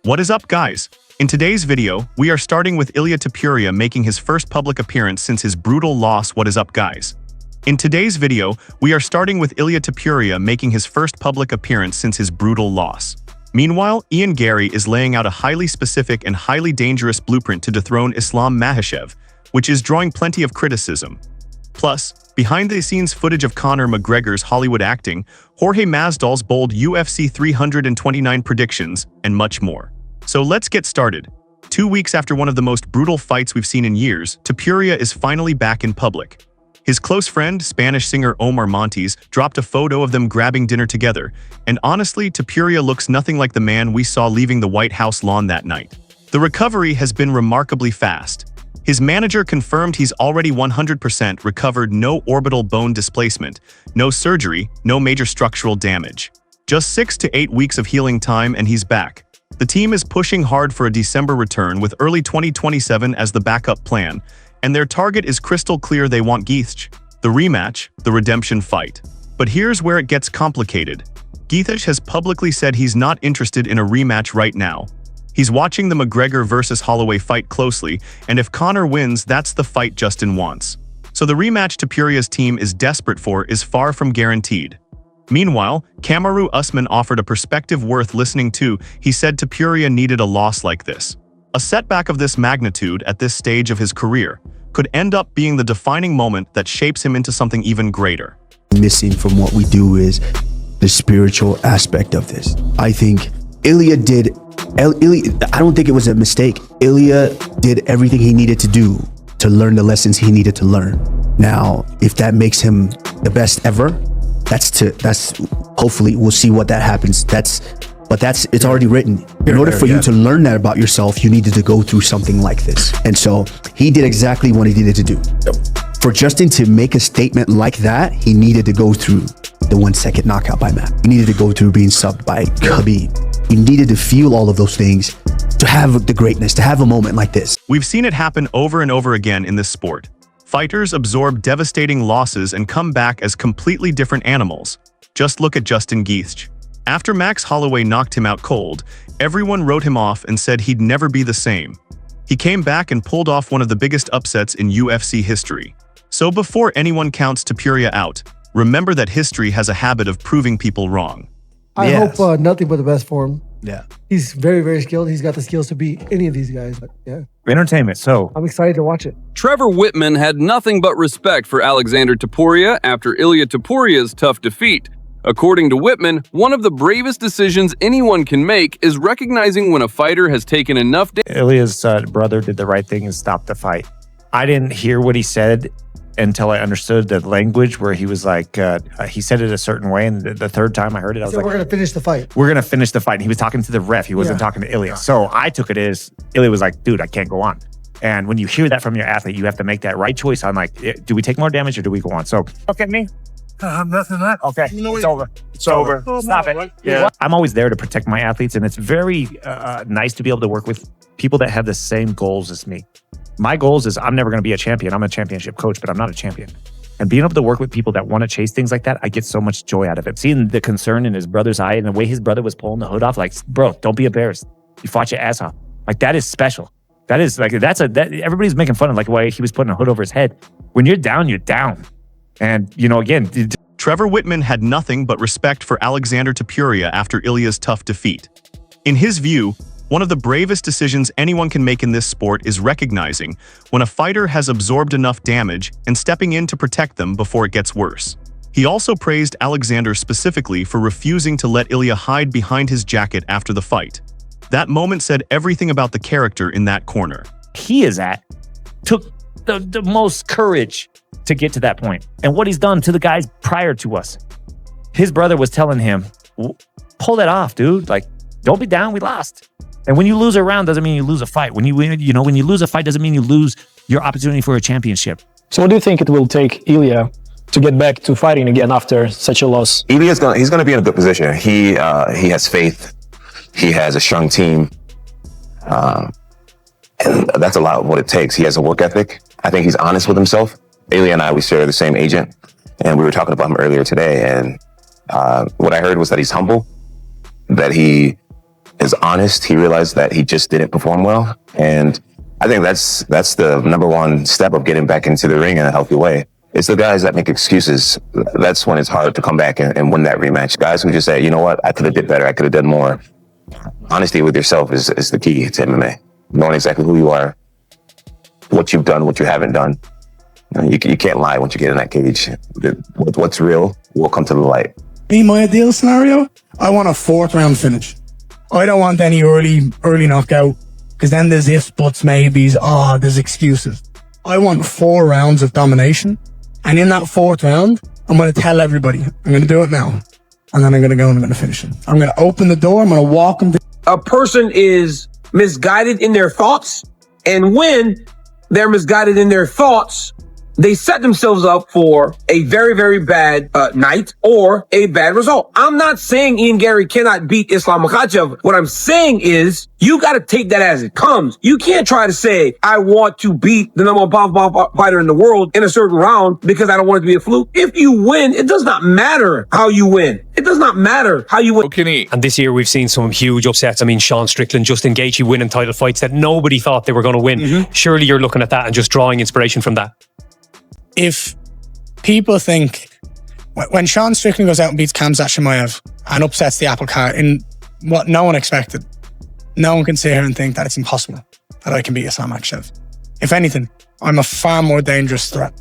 What is up, guys? In today's video, we are starting with Ilia Topuria making his first public appearance since his brutal loss. What is up, guys? In today's video, we are starting with Ilia Topuria making his first public appearance since his brutal loss. Meanwhile, Ian Gary is laying out a highly specific and highly dangerous blueprint to dethrone Islam Makhachev, which is drawing plenty of criticism. Plus, behind-the-scenes footage of Conor McGregor's Hollywood acting, Jorge Masvidal's bold UFC 329 predictions, and much more. So let's get started. 2 weeks after one of the most brutal fights we've seen in years, Topuria is finally back in public. His close friend, Spanish singer Omar Montes, dropped a photo of them grabbing dinner together, and honestly, Topuria looks nothing like the man we saw leaving the White House lawn that night. The recovery has been remarkably fast. His manager confirmed he's already 100% recovered, no orbital bone displacement, no surgery, no major structural damage. Just 6 to 8 weeks of healing time and he's back. The team is pushing hard for a December return with early 2027 as the backup plan, and their target is crystal clear: they want Gietsch, the rematch, the redemption fight. But here's where it gets complicated. Gietsch has publicly said he's not interested in a rematch right now. He's watching the McGregor versus Holloway fight closely, and if Conor wins, that's the fight Justin wants. So the rematch Topuria's team is desperate for is far from guaranteed. Meanwhile, Kamaru Usman offered a perspective worth listening to. He said Topuria needed a loss like this. A setback of this magnitude at this stage of his career could end up being the defining moment that shapes him into something even greater. Missing from what we do is the spiritual aspect of this. I think Ilia I don't think it was a mistake. Ilia did everything he needed to do to learn the lessons he needed to learn. Now, if that makes him the best ever, that's hopefully we'll see what that happens. It's already written. In order for you to learn that about yourself, you needed to go through something like this. And so he did exactly what he needed to do. For Justin to make a statement like that, he needed to go through the 1 second knockout by Matt. He needed to go through being subbed by Khabib. He needed to feel all of those things to have the greatness, to have a moment like this. We've seen it happen over and over again in this sport. Fighters absorb devastating losses and come back as completely different animals. Just look at Justin Gietsch. After Max Holloway knocked him out cold, everyone wrote him off and said he'd never be the same. He came back and pulled off one of the biggest upsets in UFC history. So before anyone counts Topuria out, remember that history has a habit of proving people wrong. I hope nothing but the best for him. Yeah. He's very, very skilled. He's got the skills to beat any of these guys. But yeah. Entertainment, so. I'm excited to watch it. Trevor Whitman had nothing but respect for Alexander Topuria after Ilia Topuria's tough defeat. According to Whitman, one of the bravest decisions anyone can make is recognizing when a fighter has taken enough damage. Ilia's brother did the right thing and stopped the fight. I didn't hear what he said until I understood the language where he was like, he said it a certain way, and the third time I heard it, I was like, we're going to finish the fight. We're going to finish the fight. And he was talking to the ref. He wasn't talking to Ilia. So I took it as Ilia was like, dude, I can't go on. And when you hear that from your athlete, you have to make that right choice on like, do we take more damage or do we go on? So look at me. Nothing that. Okay, it's over. It's over. Stop it. Yeah. I'm always there to protect my athletes, and it's very nice to be able to work with people that have the same goals as me. My goals is I'm never going to be a champion. I'm a championship coach, but I'm not a champion. And being able to work with people that want to chase things like that, I get so much joy out of it. Seeing the concern in his brother's eye and the way his brother was pulling the hood off, like, bro, don't be embarrassed. You fought your ass off. Like, that is special. That is like, everybody's making fun of like why he was putting a hood over his head. When you're down, you're down. And, you know, again, Trevor Whitman had nothing but respect for Alexander Topuria after Ilia's tough defeat. In his view, one of the bravest decisions anyone can make in this sport is recognizing when a fighter has absorbed enough damage and stepping in to protect them before it gets worse. He also praised Alexander specifically for refusing to let Ilia hide behind his jacket after the fight. That moment said everything about the character in that corner. He took the most courage to get to that point. And what he's done to the guys prior to us. His brother was telling him, pull that off, dude. Like, don't be down, we lost. And when you lose a round doesn't mean you lose a fight. When you lose a fight doesn't mean you lose your opportunity for a championship. So what do you think it will take Ilia to get back to fighting again after such a loss? Ilia's he's gonna be in a good position. He has faith. He has a strong team. And that's a lot of what it takes. He has a work ethic. I think he's honest with himself. Ilia and I, we share the same agent, and we were talking about him earlier today. And what I heard was that he's humble, that he is honest. He realized that he just didn't perform well. And I think that's the number one step of getting back into the ring in a healthy way. It's the guys that make excuses. That's when it's hard to come back and win that rematch. Guys who just say, you know what, I could have did better. I could have done more. Honesty with yourself is the key to MMA. Knowing exactly who you are, what you've done, what you haven't done. You can't lie once you get in that cage. What's real will come to the light. Me, my ideal scenario, I want a 4th round finish. I don't want any early knockout, because then there's ifs, buts, maybes, there's excuses. I want 4 rounds of domination, and in that 4th round, I'm going to tell everybody, I'm going to do it now, and then I'm going to go and I'm going to finish it. I'm going to open the door, I'm going to walk them. A person is misguided in their thoughts, and when they're misguided in their thoughts, they set themselves up for a very, very bad night or a bad result. I'm not saying Ian Gary cannot beat Islam Makhachev. What I'm saying is you got to take that as it comes. You can't try to say, I want to beat the number one fighter in the world in a certain round because I don't want it to be a fluke. If you win, it does not matter how you win. It does not matter how you win. And this year we've seen some huge upsets. I mean, Sean Strickland, Justin Gaethje winning title fights that nobody thought they were going to win. Surely you're looking at that and just drawing inspiration from that. If people think when Sean Strickland goes out and beats Khamzat Chimaev and upsets the apple cart in what no one expected, no one can sit here and think that it's impossible that I can beat Islam Makhachev. If anything, I'm a far more dangerous threat.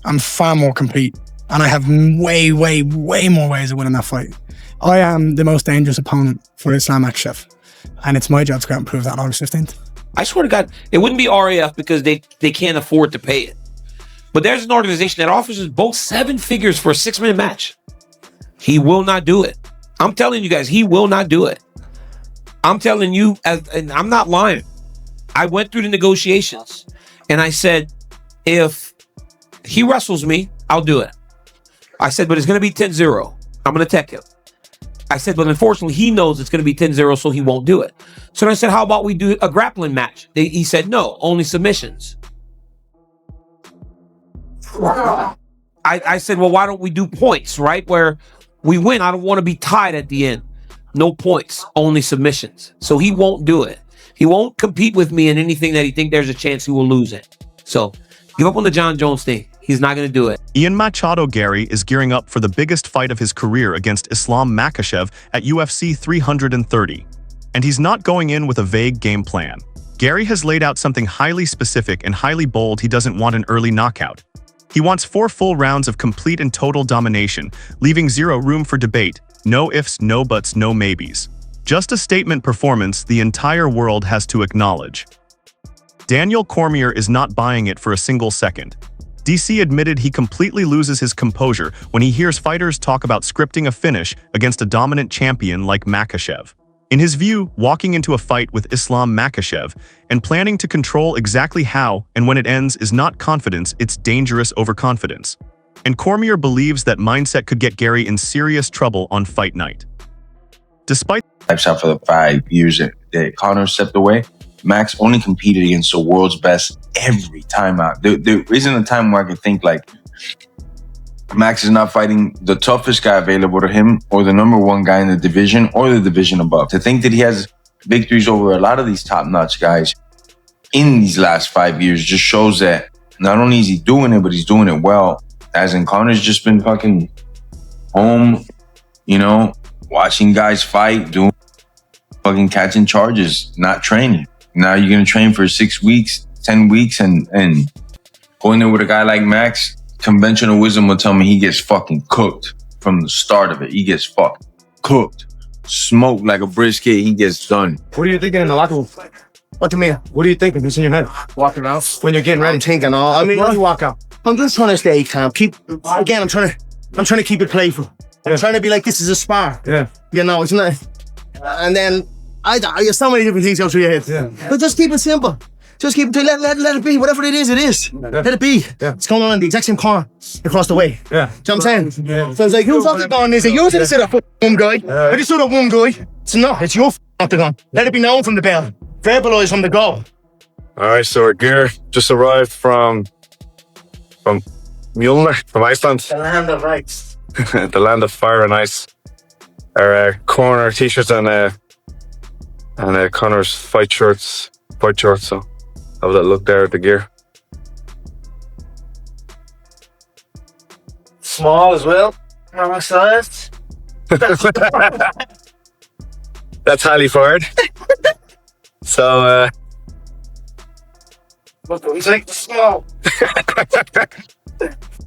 I'm far more complete, and I have way, way, way more ways of winning that fight. I am the most dangerous opponent for Islam Makhachev, and it's my job to go out and prove that on August 15th. I swear to God, it wouldn't be RAF because they can't afford to pay it. But there's an organization that offers us both 7 figures for a 6-minute match. He will not do it. I'm telling you guys, he will not do it. I'm telling you, and I'm not lying. I went through the negotiations and I said, if he wrestles me, I'll do it. I said, but it's going to be 10-0. I'm going to tech him. I said, but unfortunately, he knows it's going to be 10-0, so he won't do it. So then I said, how about we do a grappling match? He said, no, only submissions. I said, well, why don't we do points, right? Where we win. I don't want to be tied at the end. No points, only submissions. So he won't do it. He won't compete with me in anything that he think there's a chance he will lose it. So give up on the John Jones thing. He's not going to do it. Ian Machado Gary is gearing up for the biggest fight of his career against Islam Makhachev at UFC 330. And he's not going in with a vague game plan. Gary has laid out something highly specific and highly bold. He doesn't want an early knockout. He wants 4 full rounds of complete and total domination, leaving 0 room for debate, no ifs, no buts, no maybes. Just a statement performance the entire world has to acknowledge. Daniel Cormier is not buying it for a single second. DC admitted he completely loses his composure when he hears fighters talk about scripting a finish against a dominant champion like Makhachev. In his view, walking into a fight with Islam Makhachev and planning to control exactly how and when it ends is not confidence, it's dangerous overconfidence. And Cormier believes that mindset could get Gary in serious trouble on fight night. Despite shot for the 5 years that Conor stepped away, Max only competed against the world's best every time out. There isn't a time where I could think like Max is not fighting the toughest guy available to him or the number 1 guy in the division or the division above. To think that he has victories over a lot of these top-notch guys in these last 5 years just shows that not only is he doing it, but he's doing it well. As in, Conor's just been fucking home, you know, watching guys fight, doing fucking catching charges, not training. Now you're going to train for 6 weeks, 10 weeks, and going there with a guy like Max, conventional wisdom will tell me he gets fucking cooked from the start of it. He gets fucking cooked. Smoked like a brisket, he gets done. What are you thinking in the locker room? What do you mean? What are you thinking? What's in your head? Walking out? When you're getting ready? I'm thinking all. I mean, when you walk out? I'm just trying to stay calm. I'm trying to keep it playful. I'm trying to be like, this is a spar. Yeah. You know, it's not. And then there's so many different things go through your head. Yeah. But just keep it simple. Just keep it, let it be. Whatever it is, it is. Yeah. Let it be. Yeah. It's going on in the exact same corner across the way. Yeah. Do you know what I'm saying? Yeah. So it's like, who's octagon is it? Yours is that one guy. I just saw that one guy. It's not. It's your octagon. Let it be known from the bell. Verbalize from the goal. All right, so our gear just arrived from Mjolnir, from Iceland. The land of ice. The land of fire and ice. Our corner t-shirts and And Conor's fight shorts, so have a little look there at the gear. Small as well. Normal size. That's highly fired. So, Take the small.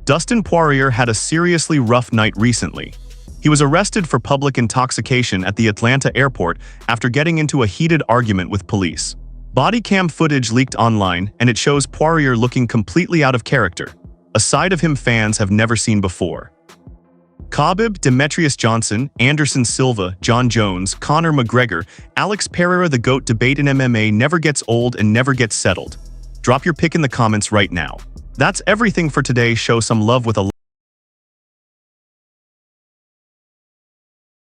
Dustin Poirier had a seriously rough night recently. He was arrested for public intoxication at the Atlanta airport after getting into a heated argument with police. Body cam footage leaked online, and it shows Poirier looking completely out of character, a side of him fans have never seen before. Khabib, Demetrius Johnson, Anderson Silva, John Jones, Conor McGregor, Alex Pereira, the GOAT debate in MMA never gets old and never gets settled. Drop your pick in the comments right now. That's everything for today. Show some love with a